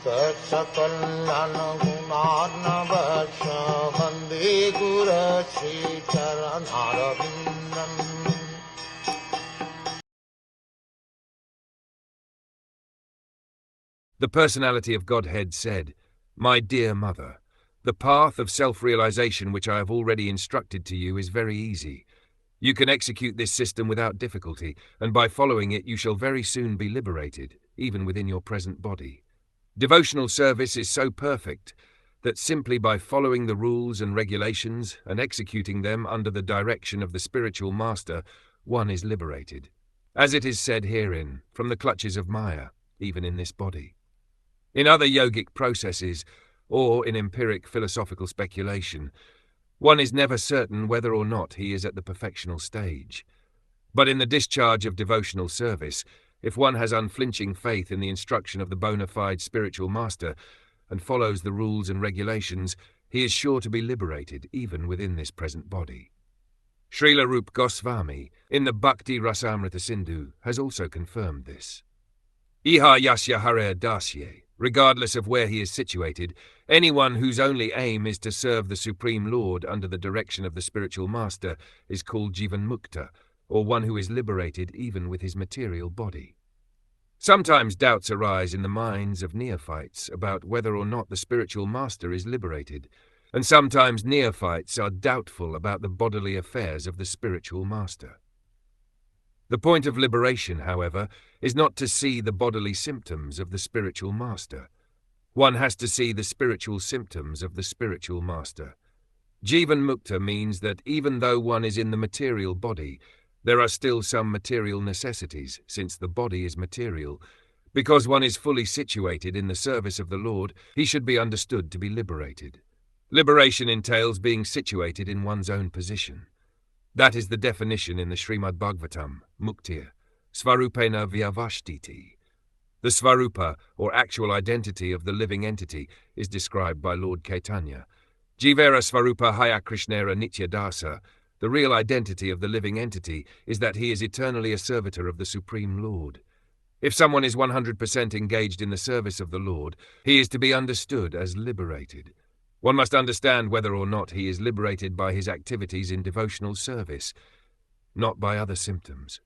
Saksakallan gunarnavasya Vande Guru Sri Charanaravindan. The personality of Godhead said, "My dear mother, the path of self-realization which I have already instructed to you is very easy. You can execute this system without difficulty, and by following it you shall very soon be liberated, even within your present body. Devotional service is so perfect that simply by following the rules and regulations and executing them under the direction of the spiritual master, one is liberated, as it is said herein, from the clutches of Maya, even in this body. In other yogic processes, or in empiric philosophical speculation, one is never certain whether or not he is at the perfectional stage. But in the discharge of devotional service, if one has unflinching faith in the instruction of the bona fide spiritual master and follows the rules and regulations, he is sure to be liberated even within this present body. Srila Rupa Goswami, in the Bhakti Rasamrita Sindhu, has also confirmed this. Iha yasya hare dasye. Regardless of where he is situated, anyone whose only aim is to serve the Supreme Lord under the direction of the spiritual master is called Jivan Mukta, or one who is liberated even with his material body. Sometimes doubts arise in the minds of neophytes about whether or not the spiritual master is liberated, and sometimes neophytes are doubtful about the bodily affairs of the spiritual master. The point of liberation, however, is not to see the bodily symptoms of the spiritual master. One has to see the spiritual symptoms of the spiritual master. Jivan Mukta means that even though one is in the material body, there are still some material necessities, since the body is material. Because one is fully situated in the service of the Lord, he should be understood to be liberated. Liberation entails being situated in one's own position. That is the definition in the Srimad Bhagwatam, Muktir, Svarupena Vyavashtiti. The Svarupa, or actual identity of the living entity, is described by Lord Caitanya. Jivera Svarupa Haya Krishnera Nityadasa. The real identity of the living entity is that he is eternally a servitor of the Supreme Lord. If someone is 100% engaged in the service of the Lord, he is to be understood as liberated. One must understand whether or not he is liberated by his activities in devotional service, not by other symptoms.